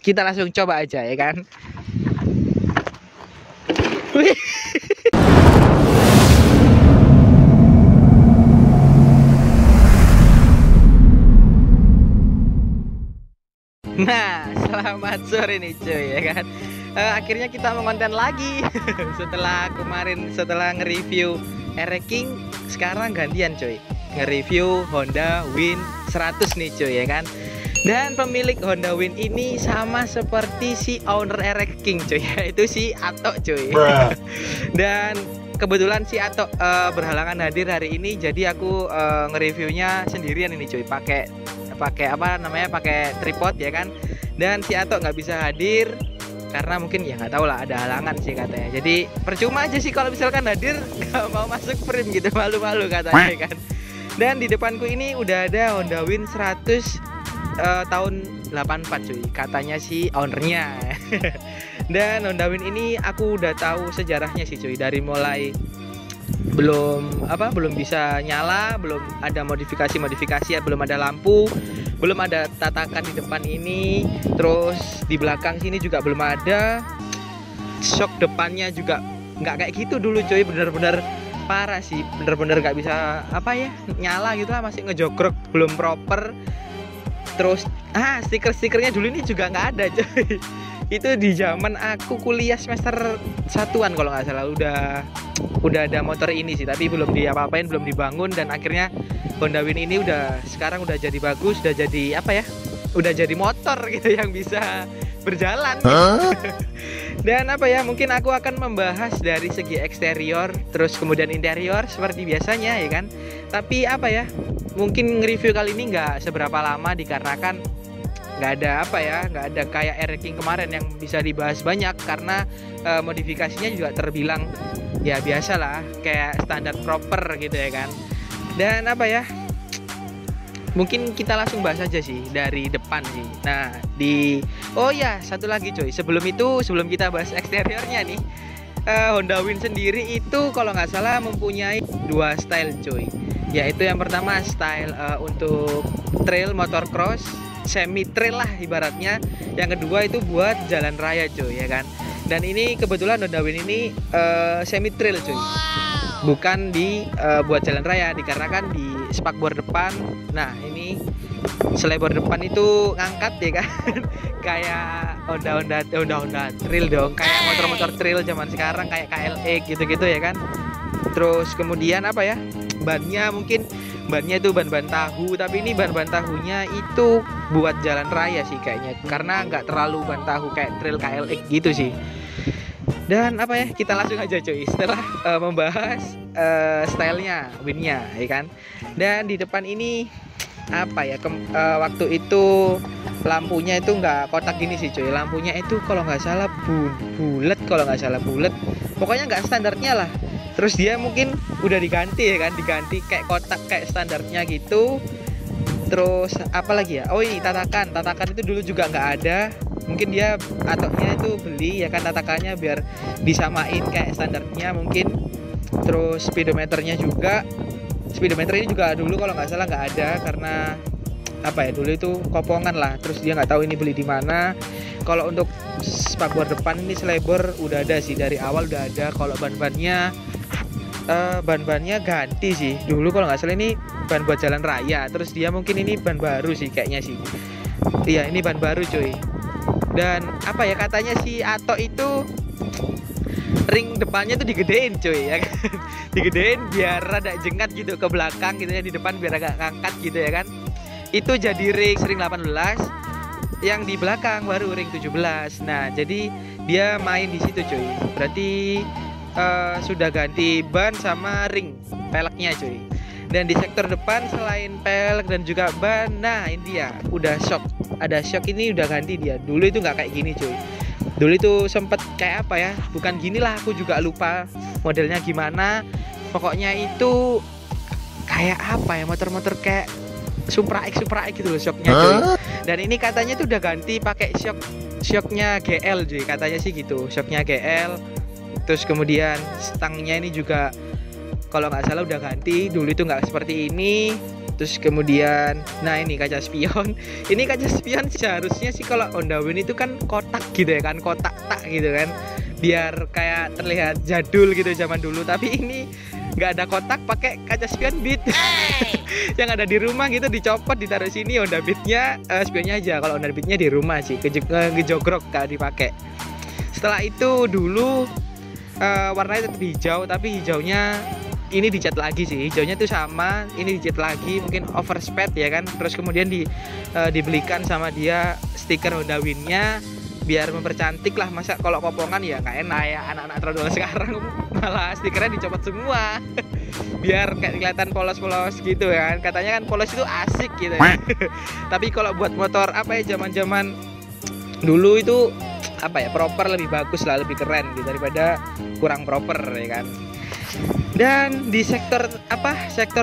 kita langsung coba aja ya kan. Wih. Nah, selamat sore nih cuy ya kan. Akhirnya kita mengonten lagi setelah kemarin, setelah nge-review RX King, sekarang gantian cuy, nge-review Honda Win 100 nih cuy ya kan. Dan pemilik Honda Win ini sama seperti si owner RX King cuy, yaitu si Ato cuy. Dan kebetulan si Ato berhalangan hadir hari ini, jadi aku nge-reviewnya sendirian ini cuy, pakai apa namanya, pakai tripod ya kan. Dan si Ato nggak bisa hadir karena mungkin ya nggak tahu lah, ada halangan sih katanya. Jadi percuma aja sih kalau misalkan hadir nggak mau masuk frame gitu, malu-malu katanya kan. Dan di depanku ini udah ada Honda Win 100 tahun 84 cuy, katanya si ownernya. Dan Honda Win ini aku udah tahu sejarahnya sih cuy, dari mulai belum bisa nyala, belum ada modifikasi ya, belum ada lampu, belum ada tatakan di depan ini, terus di belakang sini juga belum ada, shock depannya juga nggak kayak gitu dulu cuy, bener-bener parah sih, bener-bener nggak bisa nyala gitu lah, masih ngejogrok, belum proper. Terus stiker-stikernya dulu ini juga nggak ada cuy. Itu di zaman aku kuliah semester 1-an kalau nggak salah udah ada motor ini sih, tapi belum diapa-apain, belum dibangun. Dan akhirnya Honda Win ini sekarang udah jadi bagus, udah jadi udah jadi motor gitu yang bisa berjalan. Dan mungkin aku akan membahas dari segi eksterior, terus kemudian interior seperti biasanya ya kan. Tapi mungkin nge-review kali ini nggak seberapa lama, dikarenakan nggak ada kayak RX King kemarin yang bisa dibahas banyak, karena modifikasinya juga terbilang ya biasa lah, kayak standar proper gitu ya kan. Dan mungkin kita langsung bahas aja sih dari depan sih. Nah, satu lagi coy, sebelum kita bahas eksteriornya nih, Honda Win sendiri itu kalau nggak salah mempunyai 2 style coy, yaitu yang pertama style untuk trail motocross, semi trail lah ibaratnya. Yang kedua itu buat jalan raya cuy ya kan. Dan ini kebetulan Honda Win ini semi trail cuy, bukan buat jalan raya, dikarenakan di spakbor depan. Nah ini selebor depan itu ngangkat ya kan. Kayak Honda trail dong, kayak motor-motor trail zaman sekarang, kayak KLX gitu-gitu ya kan. Terus kemudian bannya itu ban tahu, tapi ini ban tahunya itu buat jalan raya sih kayaknya, karena nggak terlalu ban tahu kayak trail KLX gitu sih. Dan kita langsung aja cuy, setelah membahas stylenya Winnya ya kan. Dan di depan ini waktu itu lampunya itu nggak kotak gini sih cuy, lampunya itu kalau nggak salah bulat, pokoknya nggak standarnya lah. Terus dia mungkin udah diganti ya kan, diganti kayak kotak kayak standarnya gitu. Terus ini tatakan itu dulu juga nggak ada, mungkin dia atoknya itu beli ya kan, tatakannya biar disamain kayak standarnya mungkin. Terus speedometernya ini juga dulu kalau nggak salah nggak ada, karena dulu itu kopongan lah. Terus dia nggak tahu ini beli di mana. Kalau untuk spakbor depan ini selebor udah ada sih, dari awal udah ada. Kalau ban-bannya ganti sih dulu kalau nggak salah, ini ban buat jalan raya. Terus dia mungkin ini ban baru sih kayaknya sih. Iya, ini ban baru cuy. Dan katanya si Ato itu ring depannya tuh digedein cuy ya kan. Digedein biar rada jengkat gitu ke belakang gitu ya, di depan biar agak ngangkat gitu ya kan. Itu jadi ring 18, yang di belakang baru ring 17. Nah jadi dia main di situ cuy, berarti sudah ganti ban sama ring peleknya cuy. Dan di sektor depan selain pelek dan juga ban, nah ini dia udah shock, ada shock ini udah ganti dia. Dulu itu nggak kayak gini cuy, dulu itu sempet kayak bukan gini lah, aku juga lupa modelnya gimana. Pokoknya itu kayak motor-motor kayak Supra X gitu loh shocknya cuy. Dan ini katanya tuh udah ganti pakai shocknya GL cuy, katanya sih gitu, shocknya GL. Terus kemudian stangnya ini juga kalau nggak salah udah ganti. Dulu itu nggak seperti ini. Terus kemudian, nah ini kaca spion. Ini kaca spion seharusnya sih kalau Honda Win itu kan kotak gitu ya kan, kotak tak gitu kan, biar kayak terlihat jadul gitu zaman dulu. Tapi ini nggak ada kotak, pakai kaca spion Beat yang ada di rumah gitu, dicopot ditaruh sini. Honda Beatnya spionnya aja. Kalau Honda Beatnya di rumah sih ngejogrok kalau dipakai. Setelah itu dulu warnanya tetap hijau, tapi hijaunya ini dicat lagi sih. Hijaunya tuh sama, ini dicat lagi, mungkin overspeed ya kan. Terus kemudian dibelikan sama dia stiker Honda Win-nya biar mempercantik lah. Masa kalau kopongan ya nggak enak ya, anak-anak trondol sekarang malah stikernya dicopot semua biar kayak kelihatan polos-polos gitu ya kan. Katanya kan polos itu asik gitu ya. Tapi kalau buat motor apa ya, zaman-zaman dulu itu apa ya, proper lebih bagus lah, lebih keren gitu daripada kurang proper ya kan. Dan di sektor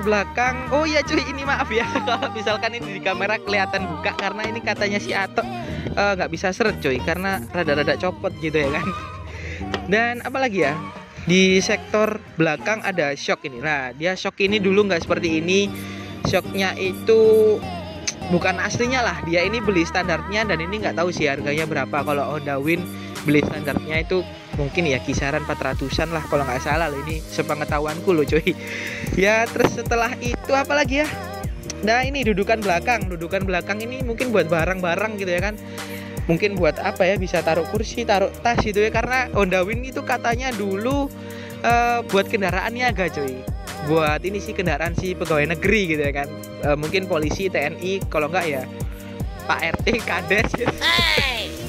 belakang, oh iya cuy, ini maaf ya kalau misalkan ini di kamera kelihatan buka, karena ini katanya si Ato nggak bisa seret cuy, karena rada-rada copot gitu ya kan. Dan apalagi ya, di sektor belakang ada shock ini. Nah, dia shock ini dulu nggak seperti ini. Shocknya itu bukan aslinya lah, dia ini beli standarnya, dan ini nggak tahu sih harganya berapa. Kalau Honda Win beli standarnya itu mungkin ya kisaran 400-an lah kalau nggak salah loh, ini sepengetahuanku loh cuy. Ya terus setelah itu apa lagi ya, nah ini dudukan belakang ini mungkin buat barang-barang gitu ya kan, mungkin buat apa ya, bisa taruh kursi, taruh tas gitu ya, karena Honda Win itu katanya dulu buat kendaraan niaga cuy, buat ini sih kendaraan si pegawai negeri gitu ya kan, mungkin polisi, TNI, kalau nggak ya Pak RT, Kades gitu.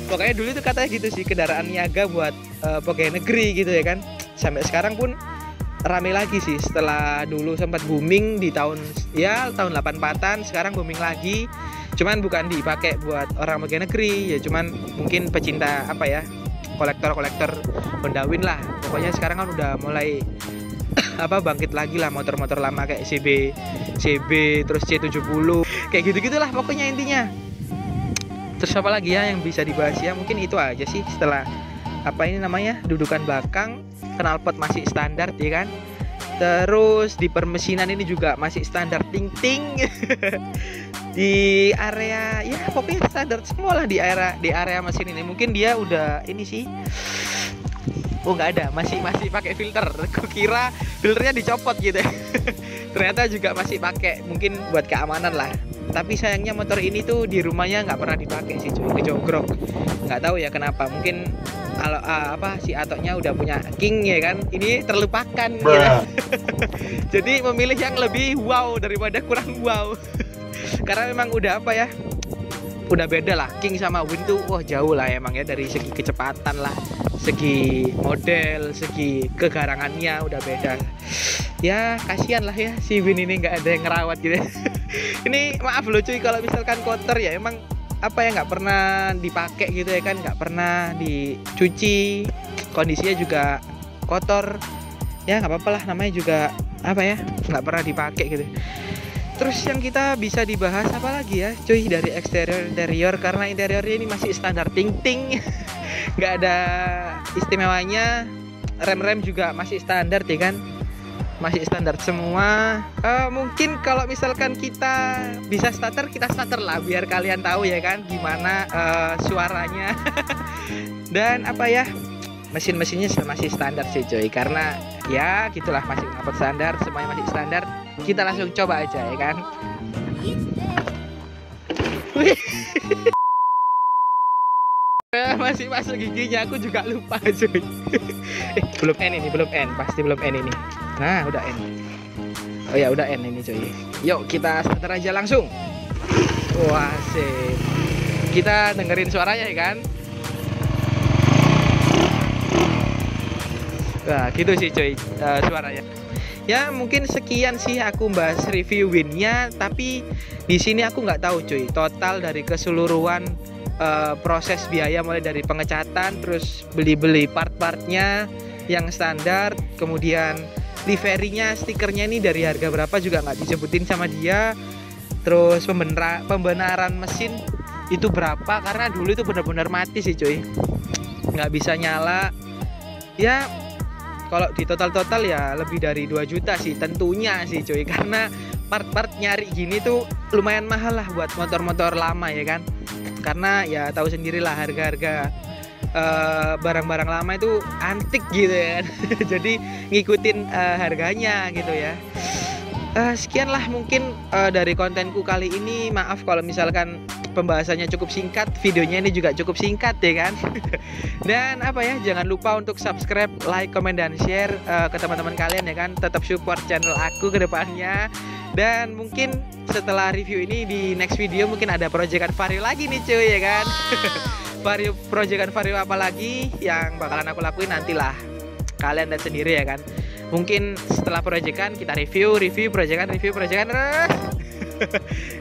Pokoknya dulu itu katanya gitu sih, kendaraan niaga buat pegawai negeri gitu ya kan. Sampai sekarang pun rame lagi sih, setelah dulu sempat booming di tahun 84-an, sekarang booming lagi. Cuman bukan dipakai buat orang pegawai negeri ya, cuman mungkin pecinta apa ya, kolektor Honda Win lah. Pokoknya sekarang kan udah mulai bangkit lagi lah motor-motor lama kayak CB terus C70 kayak gitu-gitulah pokoknya intinya. Terus apa lagi ya yang bisa dibahas ya, mungkin itu aja sih. Setelah dudukan belakang, knalpot masih standar ya kan. Terus di permesinan ini juga masih standar ting-ting. Di area ya pokoknya standar semua lah di area mesin ini. Mungkin dia udah ini sih, oh nggak ada, masih pakai filter. Kukira filternya dicopot gitu ya. Ternyata juga masih pakai, mungkin buat keamanan lah. Tapi sayangnya motor ini tuh di rumahnya nggak pernah dipakai sih cuy, kejogrok. Nggak tahu ya kenapa, mungkin kalau si Atoknya udah punya King ya kan, ini terlupakan gitu. Jadi memilih yang lebih wow daripada kurang wow. Karena memang udah udah beda lah, King sama Win tuh jauh lah emang ya, dari segi kecepatan lah, segi model, segi kegarangannya udah beda. Ya kasihan lah ya si Win ini nggak ada yang ngerawat gitu. Ini maaf loh cuy kalau misalkan kotor ya, emang nggak pernah dipakai gitu ya kan, nggak pernah dicuci, kondisinya juga kotor ya, nggak apa-apa lah, namanya juga nggak pernah dipakai gitu. Terus yang kita bisa dibahas apa lagi ya cuy, dari eksterior interior, karena interiornya ini masih standar ting-ting. Nggak ada istimewanya. Rem juga masih standar ya kan, masih standar semua. Mungkin kalau misalkan kita bisa starter, kita starter lah biar kalian tahu ya kan gimana suaranya. Dan mesin-mesinnya masih standar sih cuy, karena ya gitulah, masih dapat standar, semuanya masih standar. Kita langsung coba aja ya kan. Masih masuk giginya, aku juga lupa cuy. Belum N, pasti belum N ini. Nah udah N. Oh ya udah N ini cuy. Yuk kita starter aja langsung. Wah sih, kita dengerin suaranya ya kan. Nah gitu sih cuy suaranya. Ya mungkin sekian sih aku bahas review Win-nya, tapi di sini aku nggak tahu cuy total dari keseluruhan proses biaya, mulai dari pengecatan, terus beli part-partnya yang standar, kemudian liverynya, stikernya ini dari harga berapa juga nggak disebutin sama dia. Terus pembenaran mesin itu berapa, karena dulu itu benar-benar mati sih cuy, nggak bisa nyala. Ya kalau di total ya lebih dari 2 juta sih tentunya sih cuy, karena part-part nyari gini tuh lumayan mahal lah buat motor-motor lama ya kan, karena ya tahu sendirilah harga-harga barang-barang lama itu antik gitu ya kan. Jadi ngikutin harganya gitu ya. Sekianlah mungkin dari kontenku kali ini. Maaf kalau misalkan pembahasannya cukup singkat, videonya ini juga cukup singkat ya kan. Dan apa ya, jangan lupa untuk subscribe, like, comment, dan share ke teman-teman kalian ya kan. Tetap support channel aku ke depannya. Dan mungkin setelah review ini di next video mungkin ada proyekan vario lagi nih cuy ya kan. Proyekan vario apa lagi yang bakalan aku lakuin nantilah kalian lihat sendiri ya kan. Mungkin setelah proyekan kita review proyekan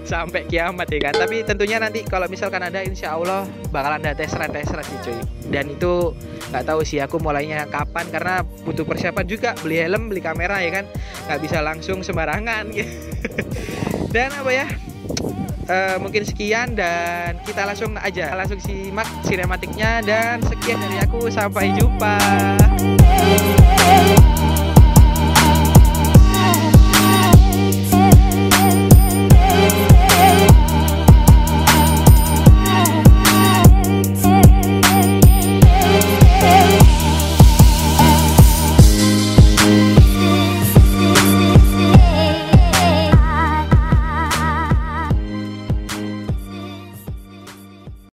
sampai kiamat ya kan. Tapi tentunya nanti kalau misalkan ada, insya Allah bakalan ada tes ride sih cuy. Dan itu nggak tahu sih aku mulainya kapan, karena butuh persiapan juga, beli helm, beli kamera ya kan, nggak bisa langsung sembarangan gitu. Dan apa ya, mungkin sekian, dan kita langsung simak sinematiknya. Dan sekian dari aku, sampai jumpa.